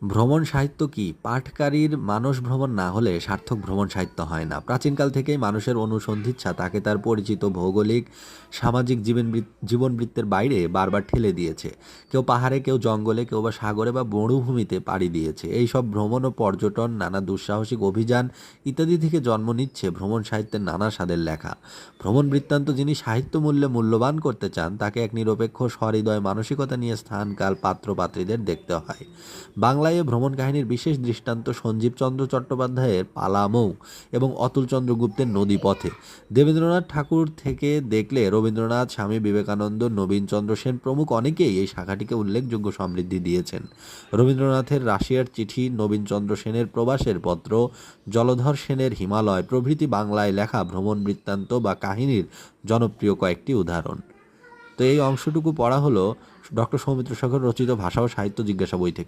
ভ্রমণ সাহিত্য কি? পাঠকারীর মানস ভ্রমণ না হলে সার্থক ভ্রমণ সাহিত্য হয় না। প্রাচীনকাল থেকেই মানুষের অনুসন্ধিৎসা তাকে তার পরিচিত ভৌগোলিক, সামাজিক জীবনবৃত্তের বাইরে বারবার ঠেলে দিয়েছে। কেউ পাহাড়ে, কেউ জঙ্গলে, কেউ বা সাগরে বা মরুভূমিতে পাড়ি দিয়েছে। এই সব ভ্রমণ ও পর্যটন, নানা দুঃসাহসিক অভিযান ইত্যাদি থেকে জন্ম নিচ্ছে ভ্রমণ সাহিত্যের নানা স্বাদের লেখা। ভ্রমণ বৃত্তান্ত যিনি সাহিত্য মূল্যে মূল্যবান করতে চান, তাকে এক নিরপেক্ষ সহৃদয় মানসিকতা নিয়ে স্থান, কাল, পাত্র পাত্রীদের দেখতে হয়। বাংলায় এ ভ্রমণ কাহিনীর বিশেষ দৃষ্টান্ত সঞ্জীবচন্দ্র চট্টোপাধ্যায়ের পালামৌ এবং অতুলচন্দ্র গুপ্তের নদীপথে। দেবেন্দ্রনাথ ঠাকুর থেকে দেখলে রবীন্দ্রনাথ, স্বামী বিবেকানন্দ, নবীনচন্দ্র সেন প্রমুখ অনেকেই এই শাখাটিকে উল্লেখযোগ্য সমৃদ্ধি দিয়েছেন। রবীন্দ্রনাথের রাশিয়ার চিঠি, নবীনচন্দ্র সেনের প্রবাসের পত্র, জলধর সেনের হিমালয় প্রভৃতি বাংলায় লেখা ভ্রমণ বৃত্তান্ত বা কাহিনীর জনপ্রিয় কয়েকটি উদাহরণ। তো এই অংশটুকু পড়া হলো ডক্টর সৌমিত্র শেখর রচিত ভাষা ও সাহিত্য জিজ্ঞাসা বই থেকে।